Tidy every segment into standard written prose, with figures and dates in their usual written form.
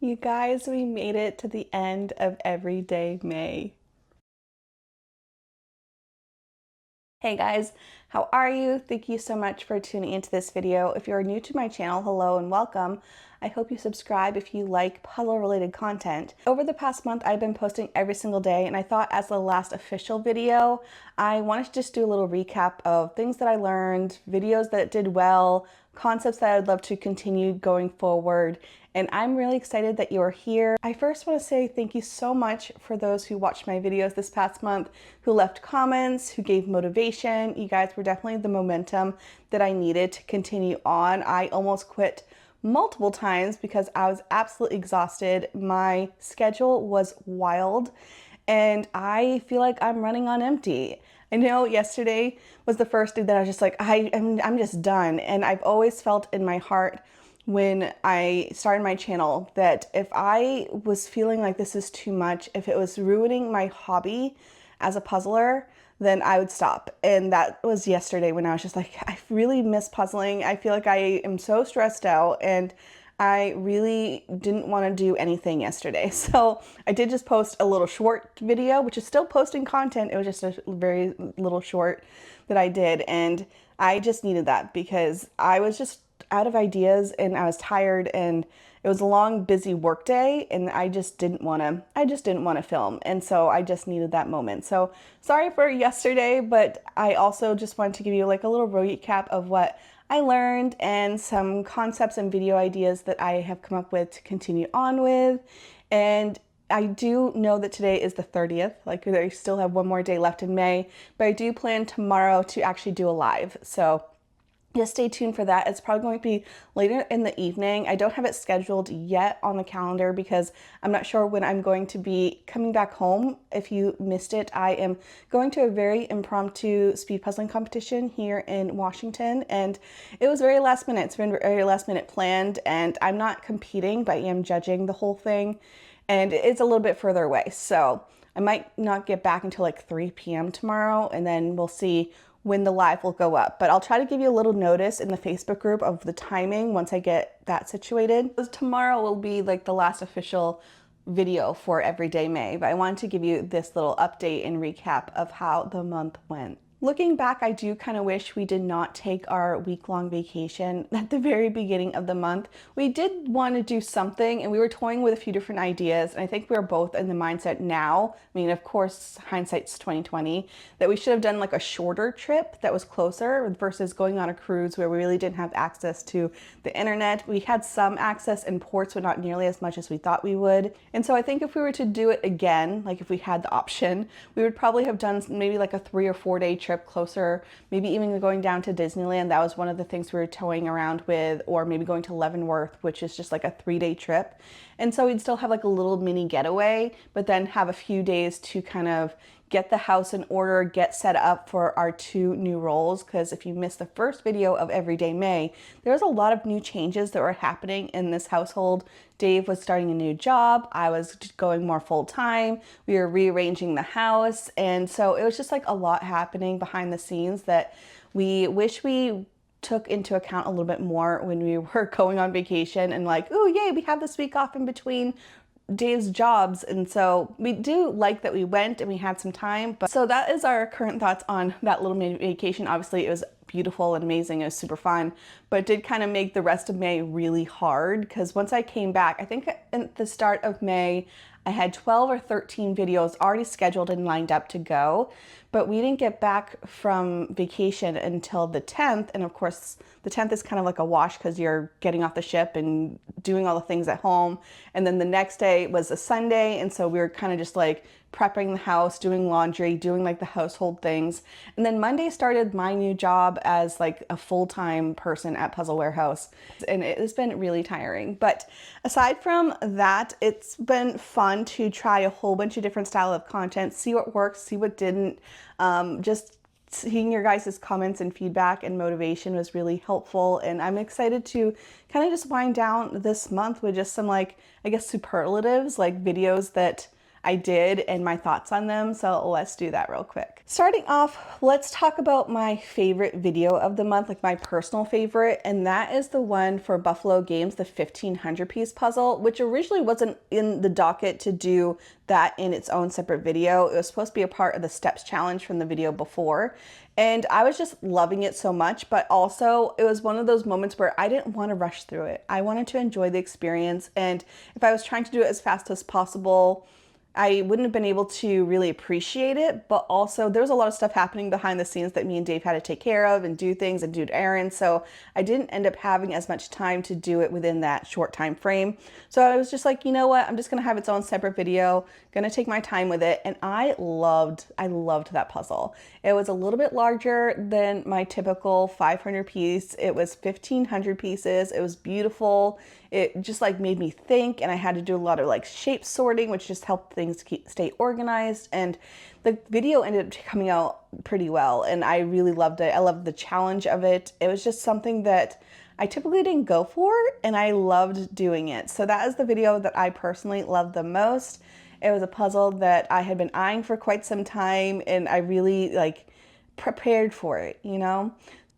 You guys, we made it to the end of Everyday May. Hey guys, how are you? Thank you so much for tuning into this video. If you're new to my channel, hello and welcome. I hope you subscribe if you like puzzle related content. Over the past month, I've been posting every single day, and I thought as the last official video, I wanted to just do a little recap of things that I learned, videos that did well, concepts that I'd love to continue going forward, and I'm really excited that you're here. I first want to say thank you so much for those who watched my videos this past month, who left comments, who gave motivation. You guys were definitely the momentum that I needed to continue on. I almost quit multiple times because I was absolutely exhausted. My schedule was wild and I feel like I'm running on empty. I know yesterday was the first day that I was just like, I'm just done. And I've always felt in my heart when I started my channel that if I was feeling like this is too much, if it was ruining my hobby as a puzzler, then I would stop. And that was yesterday when I was just like, I really miss puzzling. I feel like I am so stressed out and I really didn't want to do anything yesterday. So I did just post a little short video, which is still posting content. It was just a very little short that I did. And I just needed that because I was just out of ideas and I was tired and it was a long, busy work day and I just didn't want to film. And so I just needed that moment. So sorry for yesterday, but I also just wanted to give you like a little recap of what I learned and some concepts and video ideas that I have come up with to continue on with. And I do know that today is the 30th, like I still have one more day left in May, but I do plan tomorrow to actually do a live. So just stay tuned for that. It's probably going to be later in the evening. I don't have it scheduled yet on the calendar because I'm not sure when I'm going to be coming back home. If you missed it, I am going to a very impromptu speed puzzling competition here in Washington, and it was very last minute. It's been very last minute planned, and I'm not competing, but I am judging the whole thing, and it's a little bit further away. So I might not get back until like 3 p.m. tomorrow, and then we'll see when the live will go up. But I'll try to give you a little notice in the Facebook group of the timing once I get that situated. Tomorrow will be like the last official video for Everyday May, but I wanted to give you this little update and recap of how the month went. Looking back, I do kind of wish we did not take our week-long vacation at the very beginning of the month. We did want to do something and we were toying with a few different ideas, and I think we are both in the mindset now, I mean, of course, hindsight's 2020, that we should have done like a shorter trip that was closer versus going on a cruise where we really didn't have access to the internet. We had some access in ports, but not nearly as much as we thought we would. And so I think if we were to do it again, like if we had the option, we would probably have done maybe like a 3 or 4 day trip closer, maybe even going down to Disneyland. That was one of the things we were toying around with, or maybe going to Leavenworth, which is just like a 3-day trip. And so we'd still have like a little mini getaway, but then have a few days to kind of get the house in order, get set up for our 2 new roles. Because if you missed the first video of Everyday May, there's a lot of new changes that were happening in this household. Dave was starting a new job. I was going more full time. We were rearranging the house. And so it was just like a lot happening behind the scenes that we wish we took into account a little bit more when we were going on vacation and like, oh yay, we have this week off in between Dave's jobs. And so we do like that we went and we had some time. But so that is our current thoughts on that little mini vacation. Obviously it was beautiful and amazing. It was super fun, but it did kind of make the rest of May really hard because once I came back, I think at the start of May, I had 12 or 13 videos already scheduled and lined up to go, but we didn't get back from vacation until the 10th. And of course, the 10th is kind of like a wash because you're getting off the ship and doing all the things at home. And then the next day was a Sunday. And so we were kind of just like prepping the house, doing laundry, doing like the household things. And then Monday started my new job as like a full-time person at Puzzle Warehouse. And it has been really tiring. But aside from that, it's been fun to try a whole bunch of different style of content, see what works, see what didn't. Just seeing your guys' comments and feedback and motivation was really helpful. And I'm excited to kind of just wind down this month with just some like, I guess, superlatives, like videos that I did and my thoughts on them. So let's do that real quick. Starting off, let's talk about my favorite video of the month, like my personal favorite, and that is the one for Buffalo Games, the 1500 piece puzzle, which originally wasn't in the docket to do that in its own separate video. It was supposed to be a part of the steps challenge from the video before. And I was just loving it so much, but also it was one of those moments where I didn't want to rush through it. I wanted to enjoy the experience. And if I was trying to do it as fast as possible, I wouldn't have been able to really appreciate it, but also there was a lot of stuff happening behind the scenes that me and Dave had to take care of and do things and do errands. So I didn't end up having as much time to do it within that short time frame. So I was just like, you know what? I'm just going to have its own separate video, going to take my time with it. And I loved that puzzle. It was a little bit larger than my typical 500 piece. It was 1500 pieces. It was beautiful. It just like made me think, and I had to do a lot of like shape sorting, which just helped things stay organized. And the video ended up coming out pretty well, and I really loved it. I loved the challenge of it. It was just something that I typically didn't go for, and I loved doing it. So that is the video that I personally loved the most. It was a puzzle that I had been eyeing for quite some time, and I really like prepared for it, you know?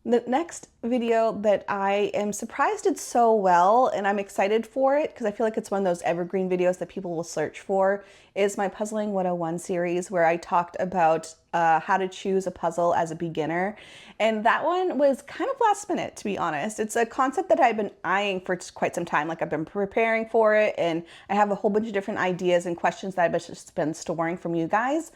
The next video that I am surprised did so well, and I'm excited for it because I feel like it's one of those evergreen videos that people will search for, is my Puzzling 101 series, where I talked about how to choose a puzzle as a beginner. And that one was kind of last minute, to be honest. It's a concept that I've been eyeing for quite some time. Like, I've been preparing for it, and I have a whole bunch of different ideas and questions that I've just been storing from you guys.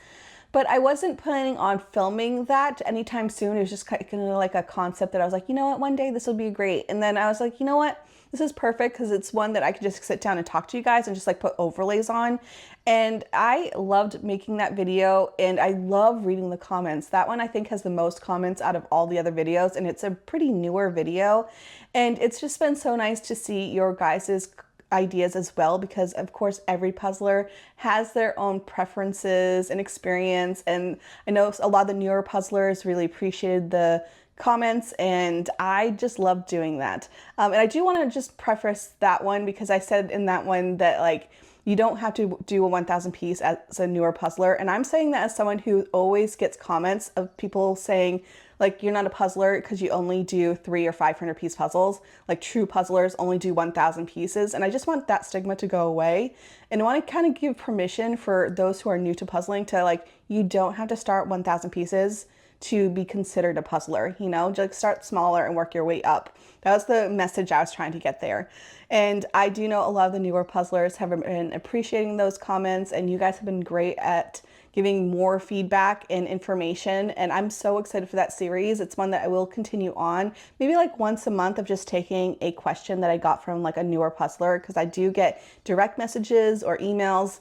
But I wasn't planning on filming that anytime soon. It was just kind of like a concept that I was like, you know what, one day this will be great. And then I was like, you know what, this is perfect because it's one that I could just sit down and talk to you guys and just like put overlays on. And I loved making that video, and I love reading the comments. That one I think has the most comments out of all the other videos, and it's a pretty newer video. And it's just been so nice to see your guys's ideas as well, because of course every puzzler has their own preferences and experience, and I know a lot of the newer puzzlers really appreciated the comments, and I just love doing that. And I do want to just preface that one because I said in that one that like you don't have to do a 1000 piece as a newer puzzler, and I'm saying that as someone who always gets comments of people saying like, you're not a puzzler because you only do 300 or 500 piece puzzles. Like, true puzzlers only do 1000 pieces. And I just want that stigma to go away. And I want to kind of give permission for those who are new to puzzling to like, you don't have to start 1000 pieces to be considered a puzzler, you know, just start smaller and work your way up. That was the message I was trying to get there. And I do know a lot of the newer puzzlers have been appreciating those comments, and you guys have been great at giving more feedback and information, and I'm so excited for that series. It's one that I will continue on, maybe like once a month, of just taking a question that I got from like a newer puzzler, because I do get direct messages or emails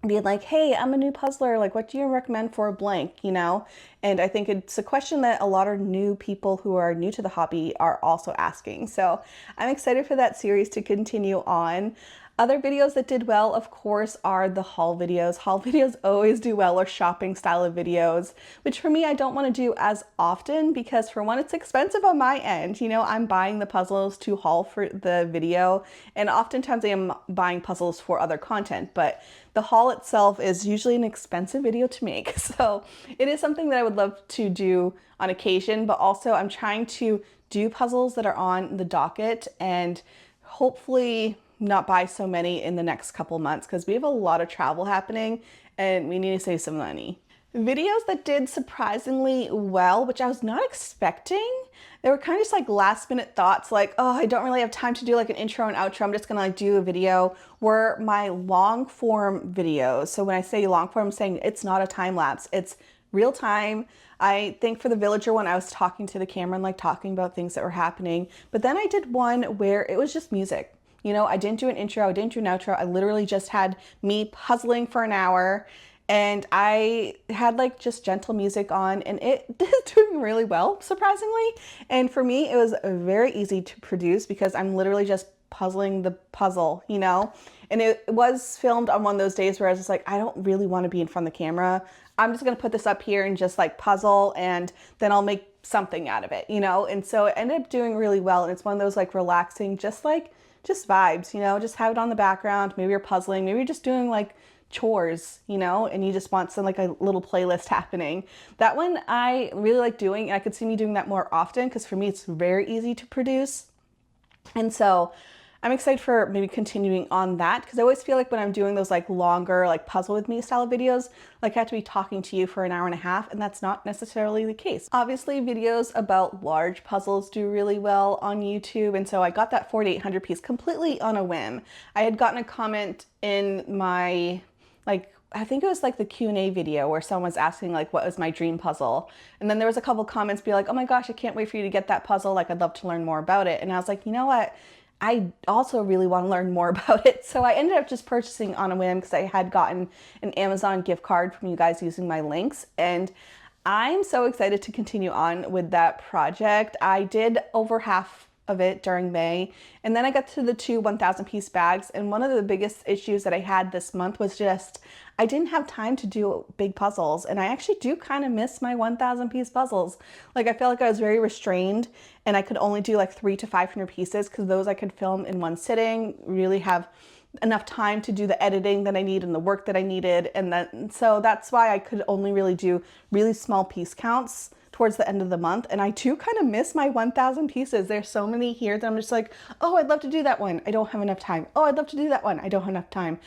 being like, hey, I'm a new puzzler, like what do you recommend for a blank, you know? And I think it's a question that a lot of new people who are new to the hobby are also asking. So I'm excited for that series to continue on. Other videos that did well, of course, are the haul videos. Haul videos always do well, or shopping style of videos, which for me, I don't want to do as often because, for one, it's expensive on my end. You know, I'm buying the puzzles to haul for the video, and oftentimes I am buying puzzles for other content, but the haul itself is usually an expensive video to make. So it is something that I would love to do on occasion, but also I'm trying to do puzzles that are on the docket and hopefully not buy so many in the next couple months, because we have a lot of travel happening and we need to save some money. Videos that did surprisingly well, which I was not expecting, they were kind of just like last minute thoughts, like, oh, I don't really have time to do like an intro and outro, I'm just gonna like do a video, were my long form videos. So when I say long form, I'm saying it's not a time lapse, it's real time. I think for the villager one, I was talking to the camera and like talking about things that were happening, but then I did one where it was just music. You know, I didn't do an intro, I didn't do an outro. I literally just had me puzzling for an hour, and I had like just gentle music on, and it is doing really well, surprisingly. And for me, it was very easy to produce because I'm literally just puzzling the puzzle, you know? And it was filmed on one of those days where I was just like, I don't really want to be in front of the camera. I'm just going to put this up here and just like puzzle, and then I'll make something out of it, you know? And so it ended up doing really well. And it's one of those like relaxing, just vibes, you know, just have it on the background. Maybe you're puzzling, maybe you're just doing like chores, you know, and you just want some like a little playlist happening. That one I really like doing, and I could see me doing that more often because for me it's very easy to produce. And so I'm excited for maybe continuing on that, because I always feel like when I'm doing those like longer like puzzle with me style videos, like I have to be talking to you for an hour and a half, and that's not necessarily the case. Obviously videos about large puzzles do really well on YouTube, and so I got that 4800 piece completely on a whim. I had gotten a comment in my I think it was like the Q&A video where someone was asking like what was my dream puzzle, and then there was a couple comments be like, oh my gosh, I can't wait for you to get that puzzle, like I'd love to learn more about it. And I was like, you know what, I also really want to learn more about it. So I ended up just purchasing on a whim because I had gotten an Amazon gift card from you guys using my links, and I'm so excited to continue on with that project. I did over half of it during May, and then I got to the 2 1,000 piece bags, and one of the biggest issues that I had this month was just I didn't have time to do big puzzles, and I actually do kind of miss my 1,000 piece puzzles. Like I felt like I was very restrained and I could only do like 300 to 500 pieces because those I could film in one sitting, really have enough time to do the editing that I need and the work that I needed. And then, so that's why I could only really do really small piece counts towards the end of the month. And I do kind of miss my 1,000 pieces. There's so many here that I'm just like, oh, I'd love to do that one. I don't have enough time. Oh, I'd love to do that one. I don't have enough time.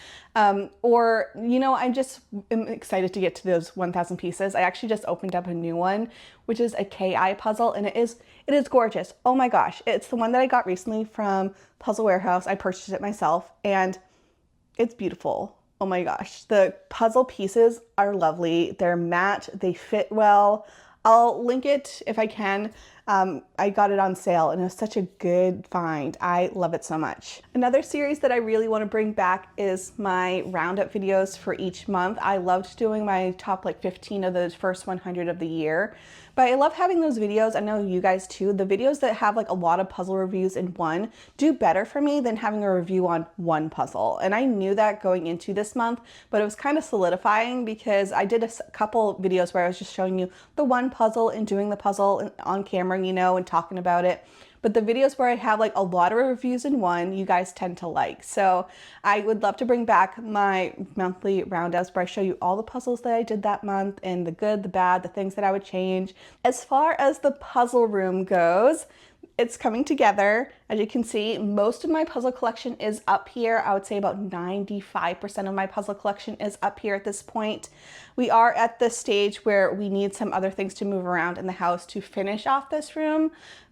Or, you know, I just am excited to get to those 1,000 pieces. I actually just opened up a new one, which is a KI puzzle, and it is gorgeous. Oh my gosh. It's the one that I got recently from Puzzle Warehouse. I purchased it myself, and it's beautiful. Oh my gosh. The puzzle pieces are lovely. They're matte. They fit well. I'll link it if I can. I got it on sale and it was such a good find. I love it so much. Another series that I really want to bring back is my roundup videos for each month. I loved doing my top like 15 of those first 100 of the year, but I love having those videos. I know you guys too. The videos that have like a lot of puzzle reviews in one do better for me than having a review on one puzzle. And I knew that going into this month, but it was kind of solidifying because I did a couple videos where I was just showing you the one puzzle and doing the puzzle on camera, you know, and talking about it. But the videos where I have like a lot of reviews in one, you guys tend to like. So I would love to bring back my monthly roundups where I show you all the puzzles that I did that month and the good, the bad, the things that I would change. As far as the puzzle room goes, it's coming together. As you can see, most of my puzzle collection is up here. I would say about 95% of my puzzle collection is up here at this point. We are at the stage where we need some other things to move around in the house to finish off this room,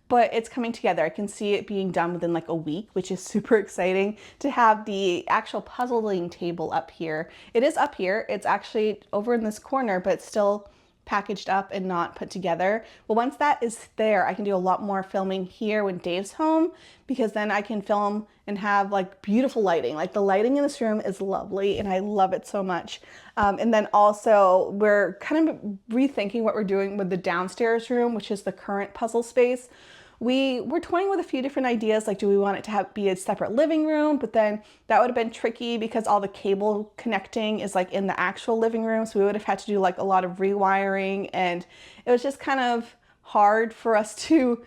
but it's coming together. I can see it being done within like a week, which is super exciting to have the actual puzzling table up here. It is up here. It's actually over in this corner, but it's still packaged up and not put together. But once that is there, I can do a lot more filming here when Dave's home, because then I can film and have like beautiful lighting. Like the lighting in this room is lovely and I love it so much. And then also we're kind of rethinking what we're doing with the downstairs room, which is the current puzzle space. We were toying with a few different ideas, like do we want it to be a separate living room, but then that would have been tricky because all the cable connecting is like in the actual living room, so we would have had to do like a lot of rewiring, and it was just kind of hard for us to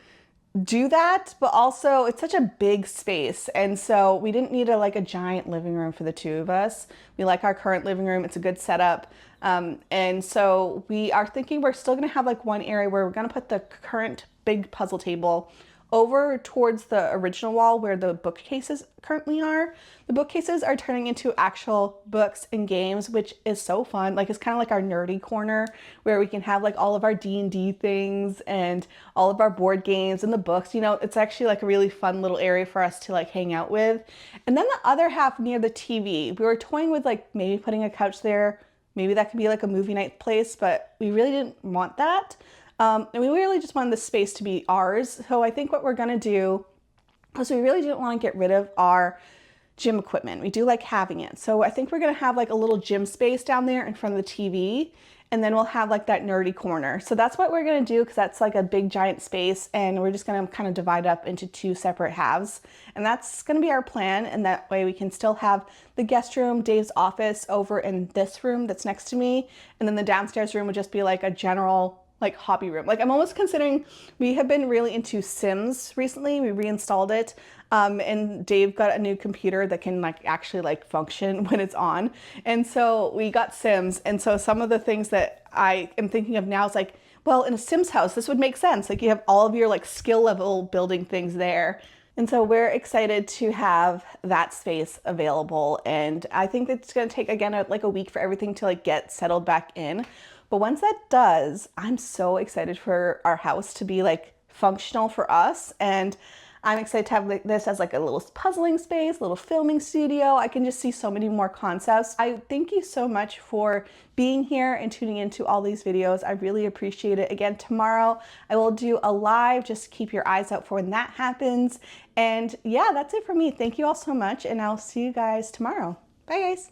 do that, but also it's such a big space, and so we didn't need a giant living room for the two of us. We like our current living room. It's a good setup, and so we are thinking we're still going to have like one area where we're going to put the current big puzzle table over towards the original wall where the bookcases currently are. The bookcases are turning into actual books and games, which is so fun. Like it's kind of like our nerdy corner where we can have like all of our D&D things and all of our board games and the books. You know, it's actually like a really fun little area for us to like hang out with. And then the other half near the TV, we were toying with like maybe putting a couch there. Maybe that could be like a movie night place, but we really didn't want that. And we really just wanted the space to be ours. So I think what we're gonna do, because we really didn't want to get rid of our gym equipment. We do like having it. So I think we're gonna have like a little gym space down there in front of the TV, and then we'll have like that nerdy corner. So that's what we're gonna do, because that's like a big giant space, and we're just gonna kind of divide up into two separate halves. And that's gonna be our plan, and that way we can still have the guest room, Dave's office over in this room that's next to me, and then the downstairs room would just be like a general like hobby room. Like I'm almost considering, we have been really into Sims recently. We reinstalled it. And Dave got a new computer that can like actually like function when it's on. And so we got Sims. And so some of the things that I am thinking of now is like, well, in a Sims house, this would make sense. Like you have all of your like skill level building things there. And so we're excited to have that space available. And I think it's going to take, again, like a week for everything to like get settled back in. But once that does, I'm so excited for our house to be like functional for us. And I'm excited to have like this as like a little puzzling space, little filming studio. I can just see so many more concepts. I thank you so much for being here and tuning into all these videos. I really appreciate it. Again, tomorrow I will do a live. Just keep your eyes out for when that happens. And yeah, that's it for me. Thank you all so much, and I'll see you guys tomorrow. Bye, guys.